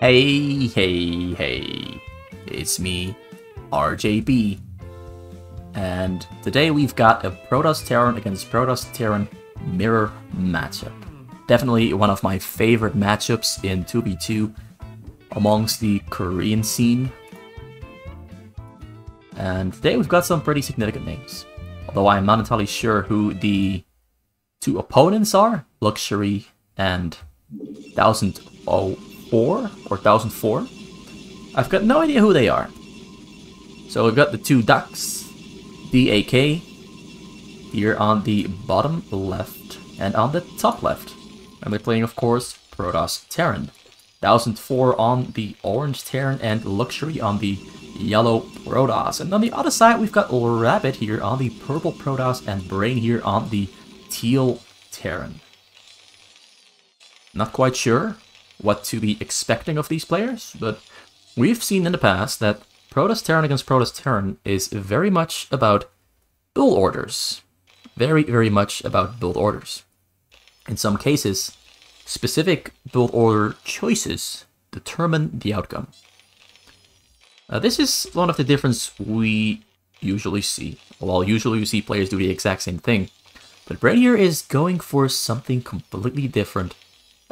Hey, it's me, RJB, and today we've got a Protoss Terran against Protoss Terran mirror matchup. Definitely one of my favorite matchups in 2v2 amongst the Korean scene. And today we've got some pretty significant names, although I'm not entirely sure who the two opponents are, Luxury and 1004 or 1004. I've got no idea who they are. So we've got the two ducks, DAK, here on the bottom left and on the top left. And they're playing, of course, Protoss Terran. 1004 on the orange Terran and Luxury on the yellow Protoss. And on the other side, we've got Rabbit here on the purple Protoss and Brain here on the teal Terran. Not quite sure what to be expecting of these players, but we've seen in the past that Protoss Terran against Protoss Terran is very much about build orders. Very much about build orders. In some cases, specific build order choices determine the outcome. This is one of the differences we usually see. Well, usually you see players do the exact same thing. But Brain here is going for something completely different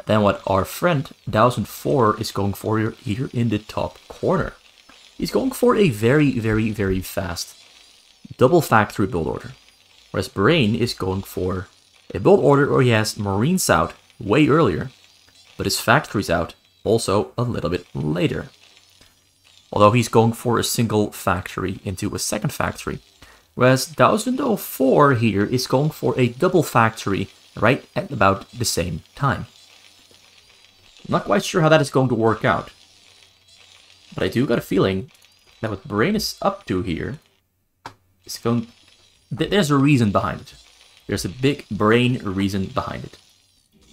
than what our friend 1004 is going for here in the top corner. He's going for a very fast double factory build order. Whereas Brain is going for a build order where he has Marines out way earlier, but his factories out also a little bit later. Although he's going for a single factory into a second factory. Whereas 1004 here is going for a double factory right at about the same time. I'm not quite sure how that is going to work out. But I do got a feeling that what Brain is up to here is going... There's a reason behind it. There's a big Brain reason behind it.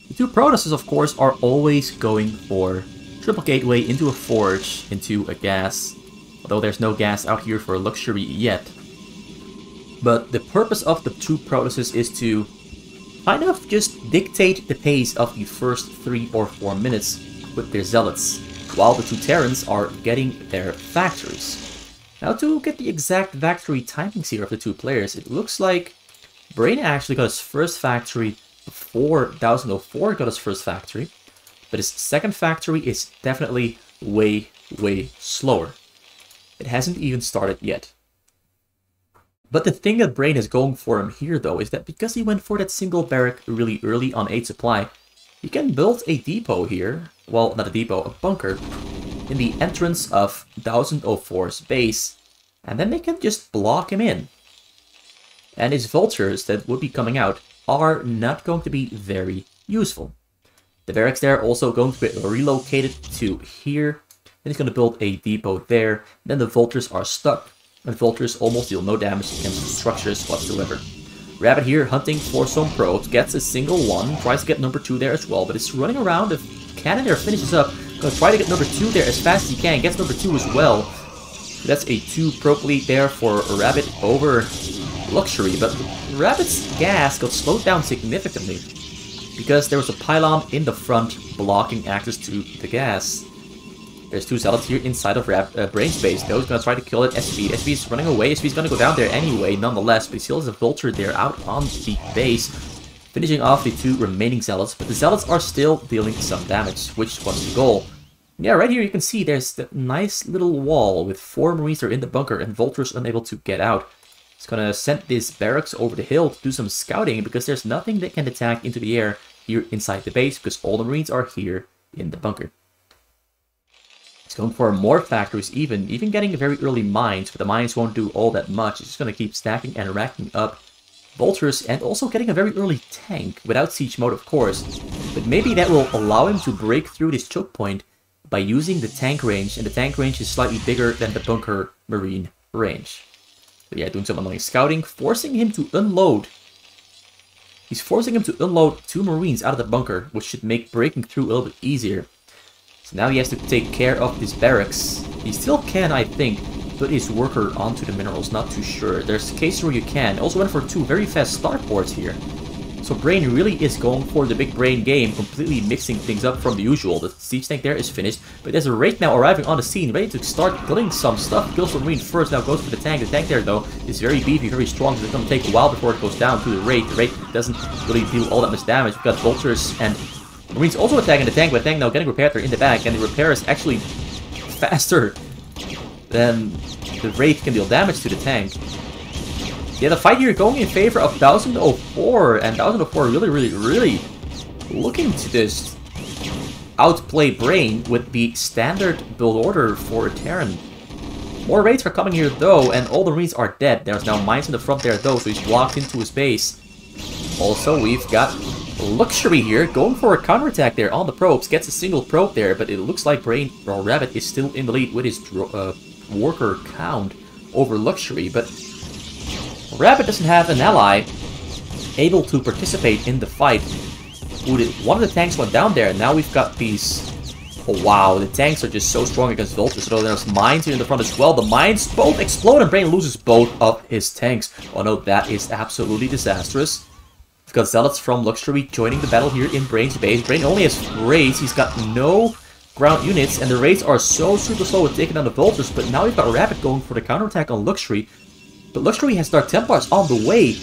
The two Protosses, of course, are always going for triple gateway into a forge, into a gas. Although there's no gas out here for Luxury yet. But the purpose of the two Protosses is to kind of just dictate the pace of the first 3 or 4 minutes with their zealots, while the two Terrans are getting their factories. Now, to get the exact factory timings here of the two players, it looks like Brain actually got his first factory before 1004 got his first factory, but his second factory is definitely way slower. It hasn't even started yet. But the thing that Brain is going for him here, though, is that because he went for that single barrack really early on 8 supply, he can build a depot here, well, not a depot, a bunker, in the entrance of 1004's base, and then they can just block him in. And his vultures that would be coming out are not going to be very useful. The barracks there are also going to be relocated to here, and he's going to build a depot there, then the vultures are stuck. And vultures almost deal no damage against the structures whatsoever. Rabbit here hunting for some probes, gets a single one, tries to get number 2 there as well, but it's running around. The cannon there finishes up, gonna try to get number 2 there as fast as he can, gets number 2 as well. That's a 2 proc lead there for Rabbit over Luxury, but Rabbit's gas got slowed down significantly because there was a pylon in the front blocking access to the gas. There's two zealots here inside of Brain's base, though. He's gonna try to kill it. SV is running away. SV is gonna go down there anyway, nonetheless. But he still has a vulture there out on the base, finishing off the two remaining zealots. But the zealots are still dealing some damage, which was the goal. Yeah, right here you can see there's that nice little wall with 4 Marines there in the bunker and vultures unable to get out. He's gonna send this barracks over the hill to do some scouting because there's nothing that can attack into the air here inside the base because all the Marines are here in the bunker. He's going for more factories, even getting very early mines, but the mines won't do all that much. He's just going to keep stacking and racking up vultures and also getting a very early tank, without siege mode of course. But maybe that will allow him to break through this choke point by using the tank range, and the tank range is slightly bigger than the bunker marine range. So yeah, doing some annoying scouting, forcing him to unload. He's forcing him to unload 2 Marines out of the bunker, which should make breaking through a little bit easier. So now he has to take care of this barracks. He still can, I think, put his worker onto the minerals, not too sure. There's a case where you can. Also went for 2 very fast starports here. So Brain really is going for the big brain game, completely mixing things up from the usual. The siege tank there is finished, but there's a Wraith now arriving on the scene, ready to start killing some stuff. Kills the Marine first, now goes for the tank. The tank there, though, is very beefy, very strong, so it's going to take a while before it goes down to the Wraith. The Wraith doesn't really deal all that much damage. We've got Vultures and Marines also attacking the tank, but the tank now getting repaired there in the back, and the repair is actually faster than the Wraith can deal damage to the tank. Yeah, the fight here going in favor of 1004, and 1004 really looking to just outplay Brain with the standard build order for Terran. More raids are coming here though, and all the Marines are dead. There's now mines in the front there though, so he's blocked into his base. Also, we've got Luxury here, going for a counterattack there on the probes. Gets a single probe there, but it looks like Brain, or Rabbit, is still in the lead with his worker count over Luxury, but Rabbit doesn't have an ally able to participate in the fight. One of the tanks went down there, and now we've got these... Oh wow, the tanks are just so strong against Vultures. So there's mines here in the front as well. The mines both explode, and Brain loses both of his tanks. Oh no, that is absolutely disastrous. We've got Zealots from Luxury joining the battle here in Brain's base. Brain only has raids, he's got no ground units, and the raids are so super slow at taking down the Vultures. But now we've got Rabbit going for the counterattack on Luxury. But Luxury has Dark Templars on the way.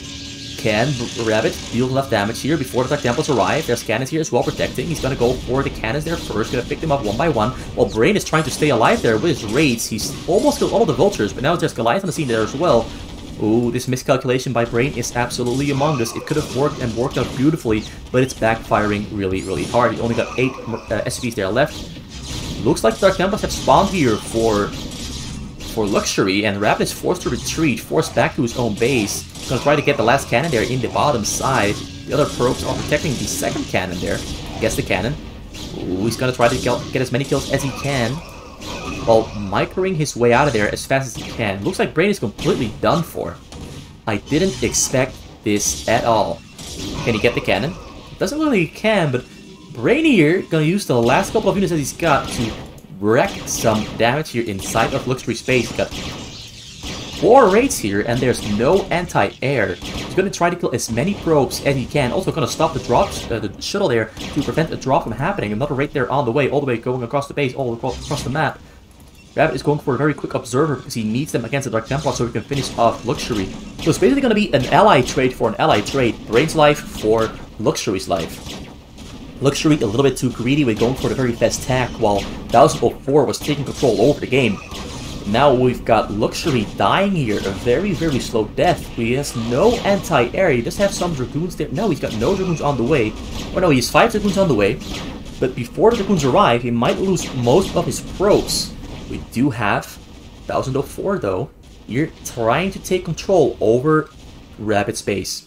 Can Rabbit deal enough damage here before the Dark Templars arrive? There's cannons here as well protecting. He's going to go for the cannons there first. Going to pick them up one by one. While Brain is trying to stay alive there with his raids. He's almost killed all the Vultures, but now there's Goliath on the scene there as well. Ooh, this miscalculation by Brain is absolutely among us. It could have worked and worked out beautifully, but it's backfiring really hard. He only got 8 SCVs there left. Looks like Dark Templars have spawned here for Luxury, and Rabbit is forced to retreat, forced back to his own base. He's going to try to get the last cannon there in the bottom side. The other probes are protecting the second cannon there. Gets the cannon. Ooh, he's going to try to get as many kills as he can, while microing his way out of there as fast as he can. Looks like Brain is completely done for. I didn't expect this at all. Can he get the cannon? Doesn't really can, but Brain here going to use the last couple of units that he's got to wreck some damage here inside of Luxury space. He's got 4 raids here, and there's no anti-air. He's going to try to kill as many probes as he can. Also going to stop the the shuttle there to prevent a drop from happening. Another raid there on the way, all the way going across the base, all across the map. Rabbit is going for a very quick observer because he needs them against the Dark Templar so he can finish off Luxury. So it's basically going to be an ally trade for an ally trade. Brain's life for Luxury's life. Luxury a little bit too greedy with going for the very fast attack, while 1004 was taking control over the game. Now we've got Luxury dying here, a very slow death. He has no anti-air, he does have some Dragoons there. No, he's got no Dragoons on the way. Oh no, he has 5 Dragoons on the way. But before the Dragoons arrive, he might lose most of his probes. We do have 1004 though. You're trying to take control over Rabbit's base.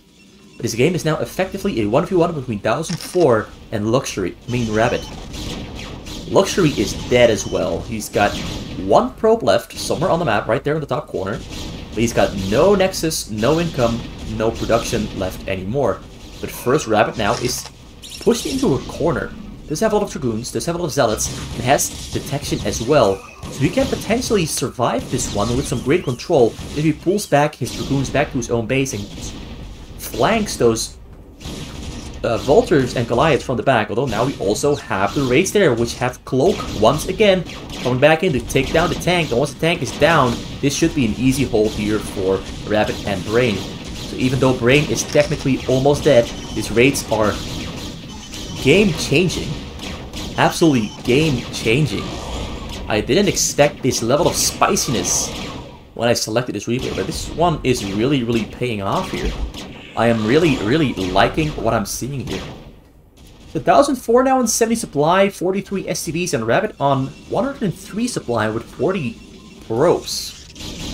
But this game is now effectively a 1v1 between 1004 and Luxury, Rabbit. Luxury is dead as well. He's got 1 probe left, somewhere on the map, right there in the top corner. But he's got no nexus, no income, no production left anymore. But first, Rabbit now is pushed into a corner. Does have a lot of Dragoons, does have a lot of Zealots, and has detection as well. So he can potentially survive this one with some great control if he pulls back his Dragoons back to his own base and flanks those Vultures and Goliaths from the back. Although now we also have the raids there, which have Cloak once again coming back in to take down the tank. And once the tank is down, this should be an easy hold here for Rabbit and Brain. So even though Brain is technically almost dead, these raids are game-changing. Absolutely game-changing. I didn't expect this level of spiciness when I selected this replay, but this one is really paying off here. I am really liking what I'm seeing here. The 1004 now on 70 supply, 43 SCVs, and Rabbit on 103 supply with 40 probes.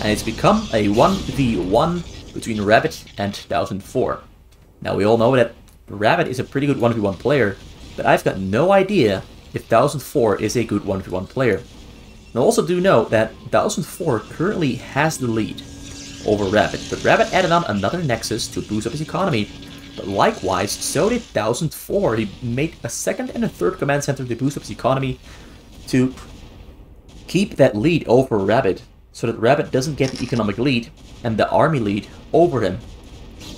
And it's become a 1v1 between Rabbit and 1004. Now we all know that Rabbit is a pretty good 1v1 player, but I've got no idea if 1004 is a good 1v1 player. And I also do know that 1004 currently has the lead over Rabbit, but Rabbit added on another Nexus to boost up his economy. But likewise, so did 1004. He made a second and a third command center to boost up his economy to keep that lead over Rabbit, so that Rabbit doesn't get the economic lead and the army lead over him.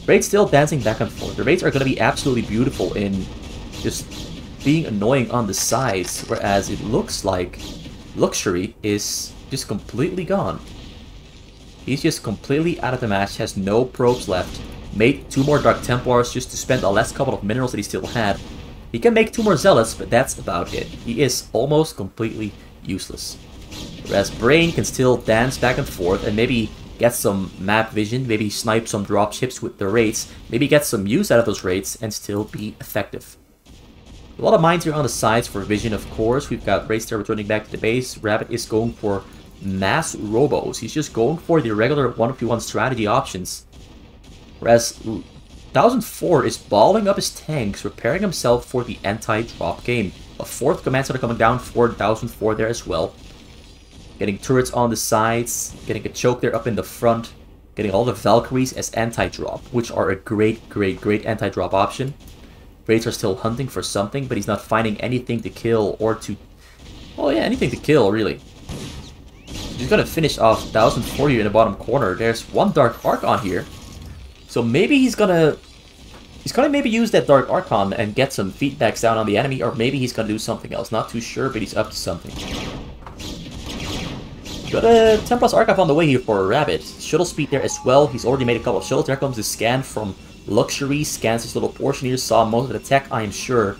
Raids still dancing back and forth. The raids are going to be absolutely beautiful in just being annoying on the sides, whereas it looks like Luxury is just completely gone. He's just completely out of the match, has no probes left. Made 2 more Dark Templars just to spend the last couple of minerals that he still had. He can make 2 more Zealots, but that's about it. He is almost completely useless. Whereas Brain can still dance back and forth and maybe get some map vision, maybe snipe some dropships with the raids, maybe get some use out of those raids and still be effective. A lot of mines here on the sides for vision, of course. We've got Raidster returning back to the base. Rabbit is going for mass robos. He's just going for the regular 1v1 strategy options. Whereas 1004 is balling up his tanks, preparing himself for the anti-drop game. A 4th command center coming down for 1004 there as well. Getting turrets on the sides, getting a choke there up in the front, getting all the Valkyries as anti-drop, which are a great anti-drop option. Raids are still hunting for something, but he's not finding anything to kill or to... Oh yeah, anything to kill, really. He's gonna finish off 1004 here in the bottom corner. There's 1 Dark Archon here. So maybe he's gonna maybe use that Dark Archon and get some feedbacks down on the enemy, or maybe he's gonna do something else. Not too sure, but he's up to something. Got a 10 plus Archive on the way here for a Rabbit. Shuttle speed there as well. He's already made a couple of shuttles. There comes the scan from Luxury. Scans his little portion here. Saw most of the tech, I am sure.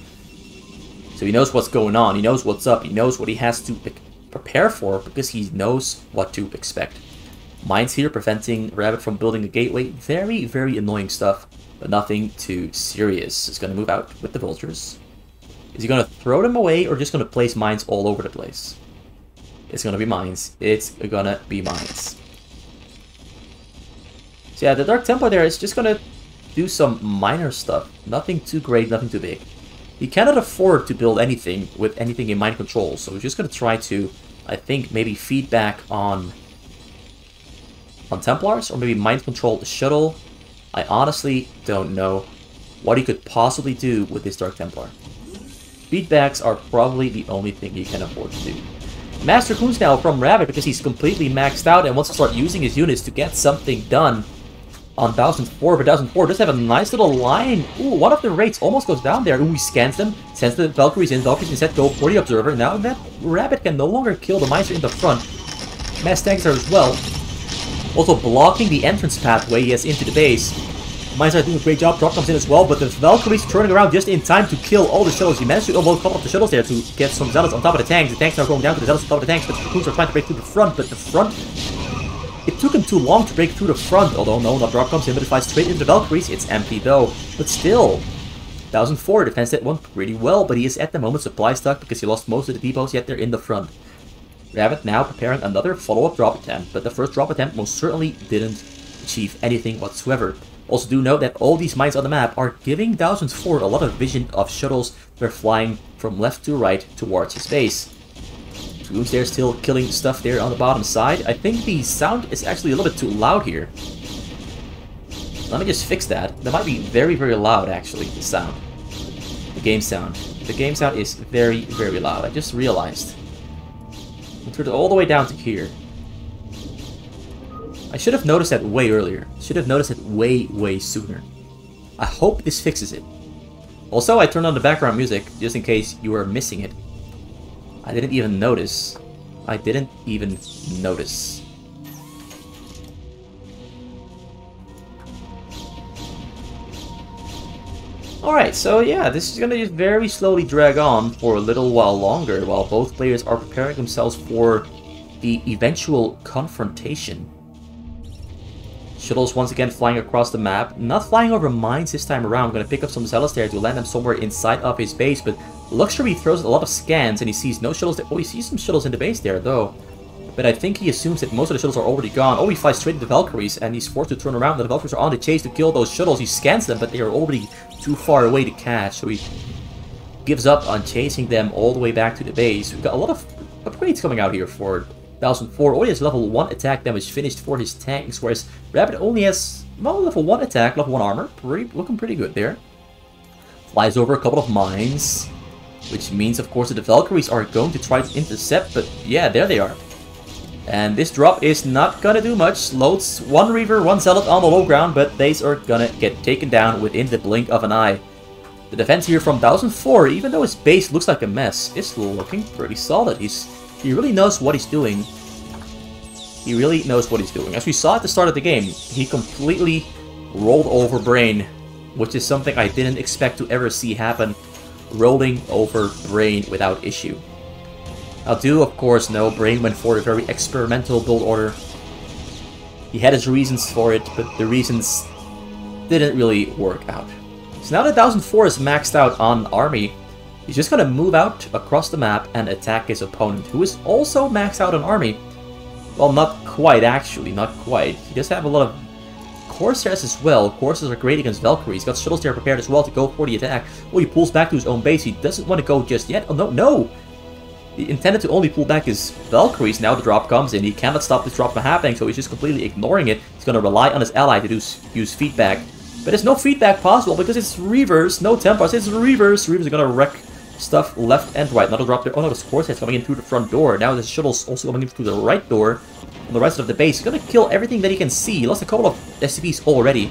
So he knows what's going on. He knows what's up. He knows what he has to prepare for because he knows what to expect. Mines here preventing Rabbit from building a gateway. Very annoying stuff, but nothing too serious. He's going to move out with the vultures. Is he going to throw them away or just going to place mines all over the place? It's gonna be mines. It's gonna be mines. So yeah, the Dark Templar there is just gonna do some minor stuff. Nothing too great, nothing too big. He cannot afford to build anything with anything in mind control, so we're just gonna try to, I think, maybe feedback on Templars, or maybe mind control the shuttle. I honestly don't know what he could possibly do with this Dark Templar. Feedbacks are probably the only thing he can afford to do. Master Coons now from Rabbit because he's completely maxed out and wants to start using his units to get something done on 1004. But 1004 does have a nice little line. Ooh, one of the raids almost goes down there. Ooh, he scans them, sends the Valkyries in. Valkyries instead go for the Observer. Now that Rabbit can no longer kill the Meister in the front. Mass tanks are as well. Also blocking the entrance pathway he has into the base. Meister doing a great job. Drop comes in as well, but the Valkyries turning around just in time to kill all the shuttles. He managed to overload a couple of the shuttles there to get some Zealots on top of the tanks. The tanks are going down to the Zealots on top of the tanks, but the Coons are trying to break through the front, but the front... It took him too long to break through the front, although no, not drop comes in, but it flies straight into the Valkyries. It's empty though, but still. 1004 defends that one pretty well, but he is at the moment supply stuck because he lost most of the depots, yet they're in the front. Rabbit now preparing another follow-up drop attempt, but the first drop attempt most certainly didn't achieve anything whatsoever. Also do note that all these mines on the map are giving 1004 a lot of vision of shuttles that are flying from left to right towards his base. Goons there still killing stuff there on the bottom side. I think the sound is actually a little bit too loud here. Let me just fix that. That might be very loud actually, the sound. The game sound. The game sound is very loud. I just realized. I turned it all the way down to here. I should have noticed that way earlier. Should have noticed it way sooner. I hope this fixes it. Also, I turned on the background music just in case you were missing it. I didn't even notice. I didn't even notice. Alright, so yeah, this is gonna just very slowly drag on for a little while longer while both players are preparing themselves for the eventual confrontation. Shuttles once again flying across the map. Not flying over mines this time around. I'm going to pick up some Zealots there to land them somewhere inside of his base. But Luxury throws a lot of scans and he sees no shuttles there. Oh, he sees some shuttles in the base there though. But I think he assumes that most of the shuttles are already gone. Oh, he flies straight to the Valkyries and he's forced to turn around. The Valkyries are on the chase to kill those shuttles. He scans them, but they are already too far away to catch. So he gives up on chasing them all the way back to the base. We've got a lot of upgrades coming out here for 1004 only has level 1 attack damage finished for his tanks, whereas Rabbit only has, well, level 1 attack, level 1 armor. Looking pretty good there. Flies over a couple of mines, which means, of course, that the Valkyries are going to try to intercept, but yeah, there they are. And this drop is not gonna do much. Loads one Reaver, one Zealot on the low ground, but they are gonna get taken down within the blink of an eye. The defense here from 1004, even though his base looks like a mess, is looking pretty solid. He really knows what he's doing. He really knows what he's doing. As we saw at the start of the game, he completely rolled over Brain, which is something I didn't expect to ever see happen. Rolling over Brain without issue. I do, of course, know Brain went for a very experimental build order. He had his reasons for it, but the reasons didn't really work out. So now that 1004 is maxed out on Army, he's just gonna move out across the map and attack his opponent, who is also maxed out on Army. Well, not quite, actually, not quite. He does have a lot of Corsairs as well. Corsairs are great against Valkyries. He's got shuttles there prepared as well to go for the attack. Oh, he pulls back to his own base. He doesn't want to go just yet. Oh, no, no! He intended to only pull back his Valkyries. Now the drop comes in. He cannot stop this drop from happening, so he's just completely ignoring it. He's going to rely on his ally to use feedback. But there's no feedback possible because it's Reavers, no Templars. It's Reavers. Reavers are going to wreck stuff left and right. Another drop there. Oh no, the Corsairs coming in through the front door. Now the shuttle's also coming in through the right door. On the rest of the base, he's going to kill everything that he can see. He lost a couple of SCVs already.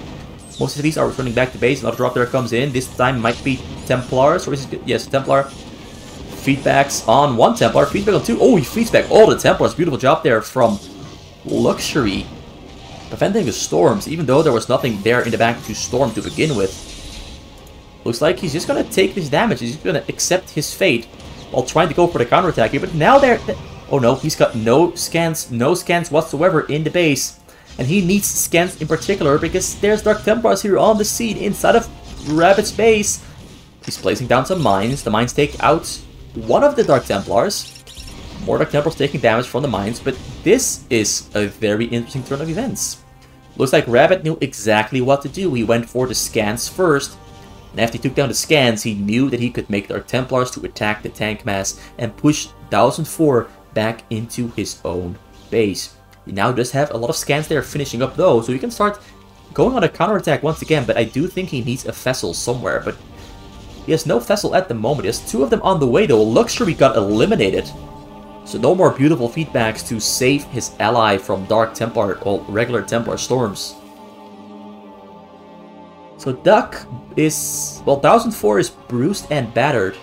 Most SCVs are returning back to base. Another drop there comes in. This time might be Templars. Or is it? Yes, Templar. Feedbacks on one Templar. Feedback on two. Oh, he feeds back all the Templars. Beautiful job there from Luxury. Preventing the storms, even though there was nothing there in the back to storm to begin with. Looks like he's just going to take this damage. He's going to accept his fate while trying to go for the counterattack here. But now they're... Oh no, he's got no scans whatsoever in the base. And he needs scans in particular because there's Dark Templars here on the scene inside of Rabbit's base. He's placing down some mines. The mines take out one of the Dark Templars. More Dark Templars taking damage from the mines, but this is a very interesting turn of events. Looks like Rabbit knew exactly what to do. He went for the scans first. And after he took down the scans, he knew that he could make Dark Templars to attack the tank mass and push 1004 back into his own base. He now does have a lot of scans there finishing up though, so he can start going on a counterattack once again, but I do think he needs a vessel somewhere, but he has no vessel at the moment. He has two of them on the way though. Luxury got eliminated, so no more beautiful feedbacks to save his ally from Dark Templar or regular Templar storms. So Duck is, well, 1004 is bruised and battered.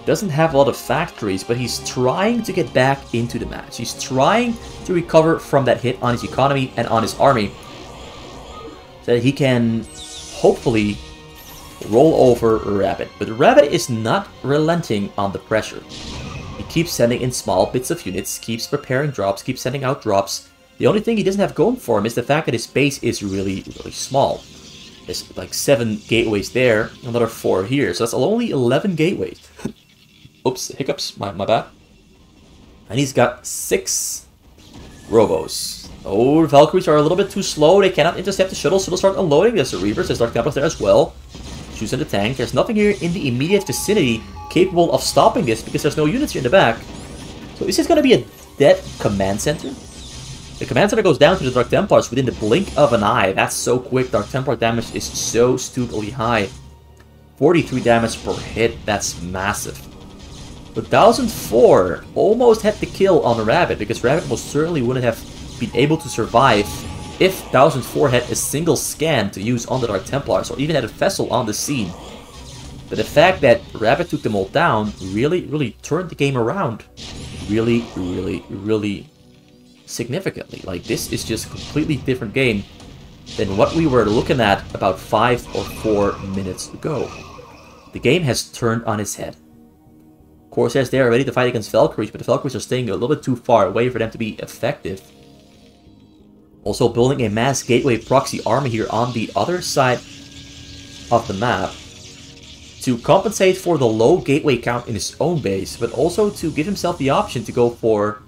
Doesn't have a lot of factories, but he's trying to get back into the match. He's trying to recover from that hit on his economy and on his army, so that he can hopefully roll over Rabbit. But Rabbit is not relenting on the pressure. He keeps sending in small bits of units, keeps preparing drops, keeps sending out drops. The only thing he doesn't have going for him is the fact that his base is really, really small. There's like 7 gateways there, another 4 here, so that's only 11 gateways. Oops, hiccups, my bad. And he's got 6 Robos. Oh, Valkyries are a little bit too slow. They cannot intercept the shuttles, so they'll start unloading. There's the Reavers, there's Dark Templars there as well. Shoots in the tank. There's nothing here in the immediate vicinity capable of stopping this because there's no units here in the back. So is this going to be a dead command center? The command center goes down to the Dark Templars within the blink of an eye. That's so quick. Dark Templar damage is so stupidly high. 43 damage per hit. That's massive. But 1004 almost had the kill on the Rabbit, because Rabbit most certainly wouldn't have been able to survive if 1004 had a single scan to use on the Dark Templars, or even had a vessel on the scene. But the fact that Rabbit took them all down really turned the game around. Really significantly. Like, this is just a completely different game than what we were looking at about 5 or 4 minutes ago. The game has turned on its head. Corsairs there are ready to fight against Valkyries, but the Valkyries are staying a little bit too far away for them to be effective. Also building a mass gateway proxy army here on the other side of the map to compensate for the low gateway count in his own base, but also to give himself the option to go for,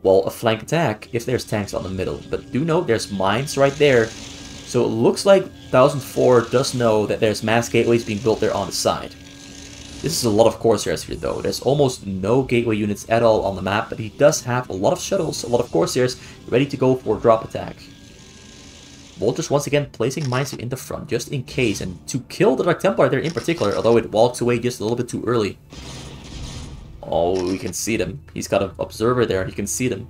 well, a flank attack if there's tanks on the middle. But do note there's mines right there, so it looks like 1004 does know that there's mass gateways being built there on the side. This is a lot of Corsairs here though. There's almost no gateway units at all on the map, but he does have a lot of shuttles, a lot of Corsairs ready to go for drop attack. Bolters once again placing mines in the front just in case, and to kill the Dark Templar there in particular, although it walks away just a little bit too early. Oh, we can see them. He's got an observer there. You can see them.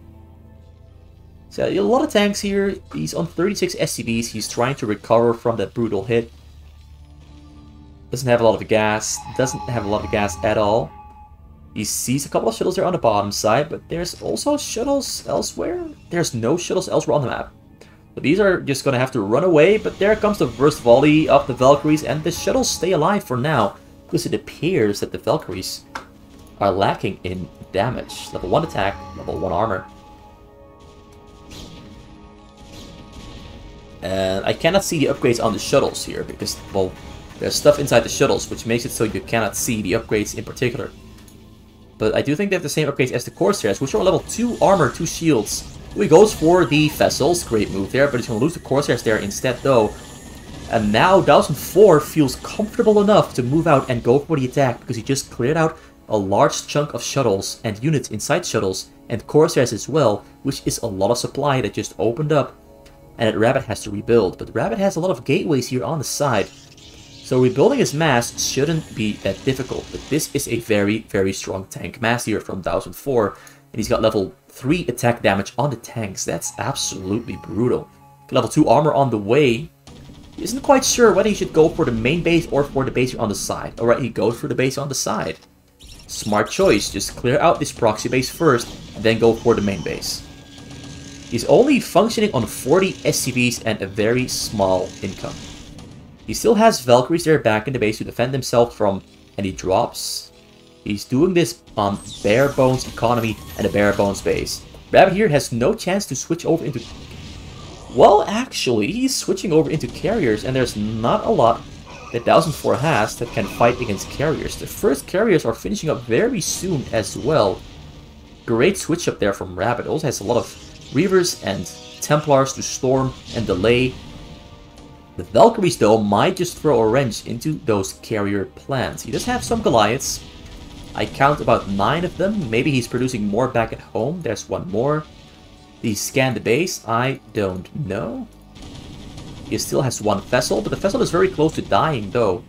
So a lot of tanks here. He's on 36 SCVs. He's trying to recover from that brutal hit. Doesn't have a lot of gas. Doesn't have a lot of gas at all. He sees a couple of shuttles there on the bottom side, but there's also shuttles elsewhere. There's no shuttles elsewhere on the map. So these are just going to have to run away, but there comes the first volley of the Valkyries, and the shuttles stay alive for now, because it appears that the Valkyries are lacking in damage. Level 1 attack, level 1 armor. And I cannot see the upgrades on the shuttles here, because, well, there's stuff inside the shuttles, which makes it so you cannot see the upgrades in particular. But I do think they have the same upgrades as the Corsairs, which are level 2 armor, 2 shields. He goes for the Vessels, great move there, but he's going to lose the Corsairs there instead though. And now 1004 feels comfortable enough to move out and go for the attack, because he just cleared out a large chunk of shuttles and units inside shuttles, and Corsairs as well, which is a lot of supply that just opened up. And that Rabbit has to rebuild, but Rabbit has a lot of gateways here on the side. So rebuilding his mass shouldn't be that difficult, but this is a very, very strong tank mass here from 1004, and he's got level 3 attack damage on the tanks. That's absolutely brutal. Level 2 armor on the way. He isn't quite sure whether he should go for the main base or for the base on the side. Alright, he goes for the base on the side. Smart choice, just clear out this proxy base first, and then go for the main base. He's only functioning on 40 SCVs and a very small income. He still has Valkyries there back in the base to defend himself from any drops. He's doing this on bare bones economy and a bare bones base. Rabbit here has no chance to switch over into... Well, actually, he's switching over into carriers, and there's not a lot that 1004 has that can fight against carriers. The first carriers are finishing up very soon as well. Great switch up there from Rabbit. Also has a lot of Reavers and Templars to storm and delay. The Valkyries, though, might just throw a wrench into those carrier plans. He does have some Goliaths. I count about 9 of them. Maybe he's producing more back at home. There's one more. He scanned the base. I don't know. He still has one vessel, but the vessel is very close to dying, though.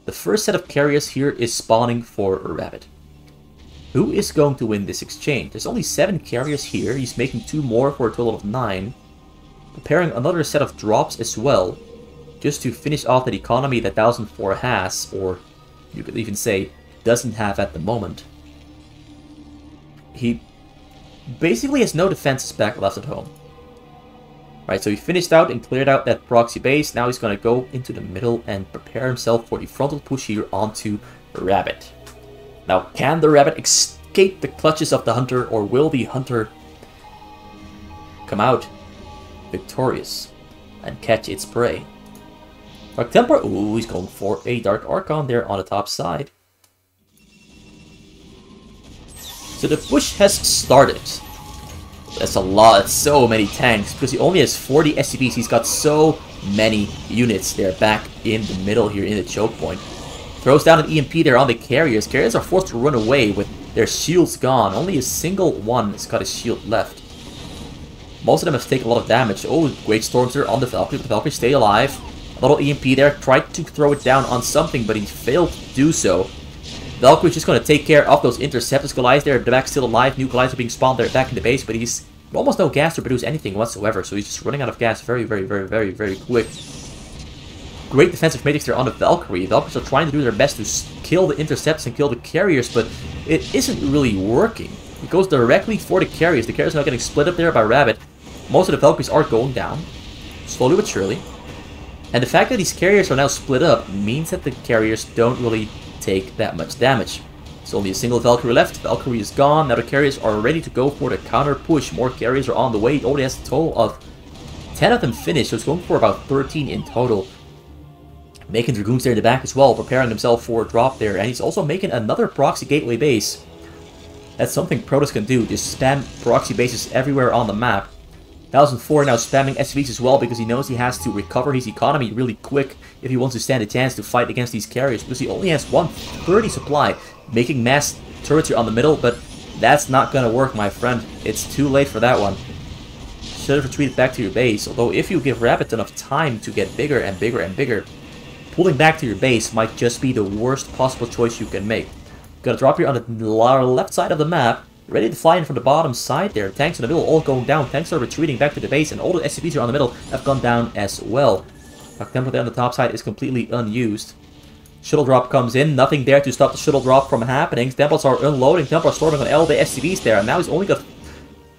The first set of carriers here is spawning for a Rabbit. Who is going to win this exchange? There's only 7 carriers here. He's making 2 more for a total of 9. Preparing another set of drops as well, just to finish off that economy that 1004 has, or you could even say doesn't have at the moment. He basically has no defenses back left at home. Right, so he finished out and cleared out that proxy base. Now he's going to go into the middle and prepare himself for the frontal push here onto Rabbit. Now, can the Rabbit escape the clutches of the Hunter, or will the Hunter come out victorious and catch its prey? Dark Templar, ooh, he's going for a Dark Archon there on the top side. So the push has started. That's a lot, that's so many tanks, because he only has 40 SCVs. He's got so many units there back in the middle here in the choke point. Throws down an EMP there on the carriers. Carriers are forced to run away with their shields gone. Only a single one has got his shield left. Most of them have taken a lot of damage. Oh, great storms there on the Valkyrie, but the Valkyrie stay alive. A little EMP there, tried to throw it down on something, but he failed to do so. Valkyrie's just going to take care of those interceptors. Goliaths there, the back still alive. New Goliaths are being spawned there back in the base, but he's almost no gas to produce anything whatsoever, so he's just running out of gas very, very, very, very, very quick. Great defensive matrix there on the Valkyrie. Valkyries are trying to do their best to kill the intercepts and kill the carriers, but it isn't really working. It goes directly for the carriers. The carriers are not getting split up there by Rabbit. Most of the Valkyries are going down, slowly but surely. And the fact that these carriers are now split up means that the carriers don't really take that much damage. There's only a single Valkyrie left. Valkyrie is gone. Now the carriers are ready to go for the counter push. More carriers are on the way. He already has a total of 10 of them finished, so it's going for about 13 in total. Making Dragoons there in the back as well, preparing himself for a drop there. And he's also making another proxy gateway base. That's something Protoss can do, just spam proxy bases everywhere on the map. 1004 now spamming SCVs as well, because he knows he has to recover his economy really quick if he wants to stand a chance to fight against these carriers, because he only has 130 supply, making mass turrets here on the middle, but that's not gonna work, my friend. It's too late for that one. Should have retreated back to your base, although if you give Rabbit enough time to get bigger and bigger and bigger, pulling back to your base might just be the worst possible choice you can make. Gonna drop here on the left side of the map. Ready to fly in from the bottom side there. Tanks in the middle all going down. Tanks are retreating back to the base, and all the SCVs here on the middle have gone down as well. Temple there on the top side is completely unused. Shuttle drop comes in. Nothing there to stop the shuttle drop from happening. Templars are unloading. Templars storming on all the SCVs there, and now he's only got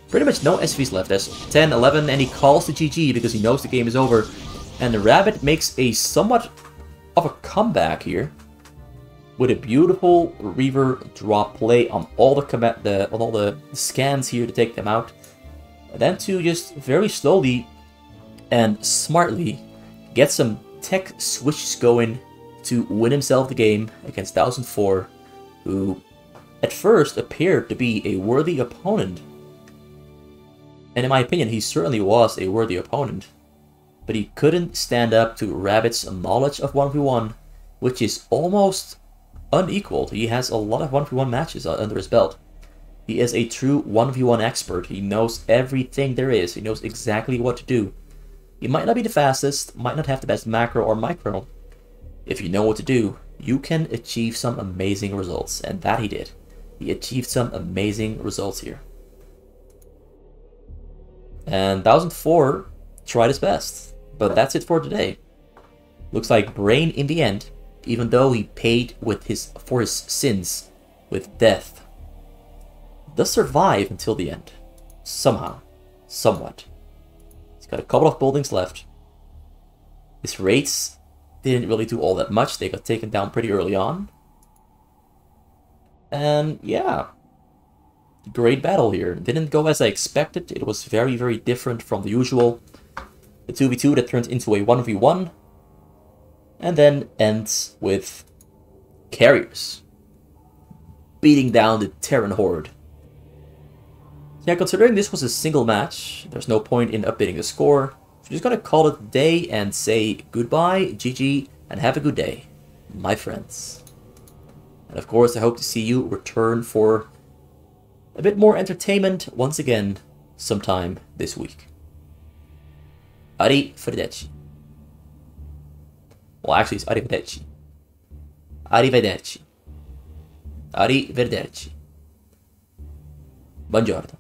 pretty much no SCVs left. There's 10, 11, and he calls the GG because he knows the game is over. And the Rabbit makes a somewhat of a comeback here with a beautiful Reaver drop play on all the scans here to take them out. And then to just very slowly and smartly get some tech switches going to win himself the game against 1004, who at first appeared to be a worthy opponent. And in my opinion, he certainly was a worthy opponent. But he couldn't stand up to Rabbit's knowledge of 1v1, which is almost unequaled. He has a lot of 1v1 matches under his belt. He is a true 1v1 expert. He knows everything there is. He knows exactly what to do. He might not be the fastest, might not have the best macro or micro. If you know what to do, you can achieve some amazing results. And that he did. He achieved some amazing results here. And 1004 tried his best. But that's it for today. Looks like Brain in the end, even though he paid for his sins with death, does survive until the end. Somehow. Somewhat. He's got a couple of buildings left. His raids didn't really do all that much. They got taken down pretty early on. And yeah. Great battle here. Didn't go as I expected. It was very, very different from the usual. The 2v2 that turns into a 1v1. And then ends with carriers beating down the Terran horde. Yeah, considering this was a single match, there's no point in updating the score. So I'm just gonna call it a day and say goodbye, GG, and have a good day, my friends. And of course, I hope to see you return for a bit more entertainment once again sometime this week. Arrivederci. Well, actually, it's arrivederci. Arrivederci. Arrivederci. Buongiorno.